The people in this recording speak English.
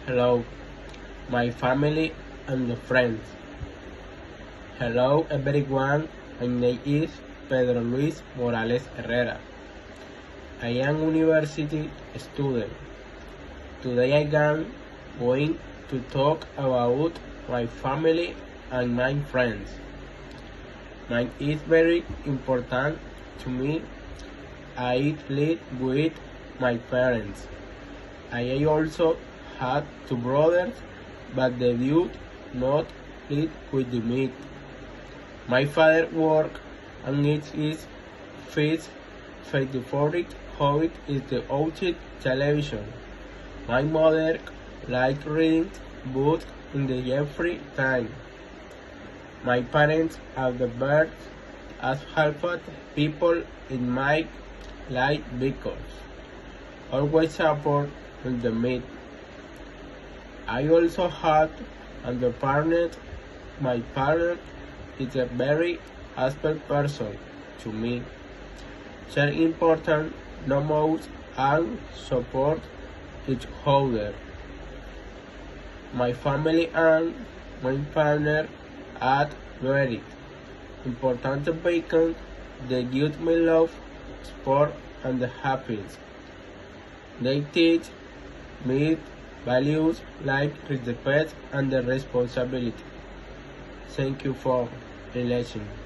Hello, my family and the friends. Hello, everyone. My name is Pedro Luis Morales Herrera. I am university student. Today I am going to talk about my family and my friends. Mine is very important to me. I live with my parents. I also had two brothers, but they did not live with me. My father works and his first favorite hobby is to watch television. My mother likes reading books in the every time. My parents are the best as helped people in my life because always support in the meet. I also had and partner. My partner is a very aspect person to me. Share important knowledge and support each other. My family and my partner are very important because they give me love, support, and happiness. They teach me values like respect and responsibility. Thank you for listening.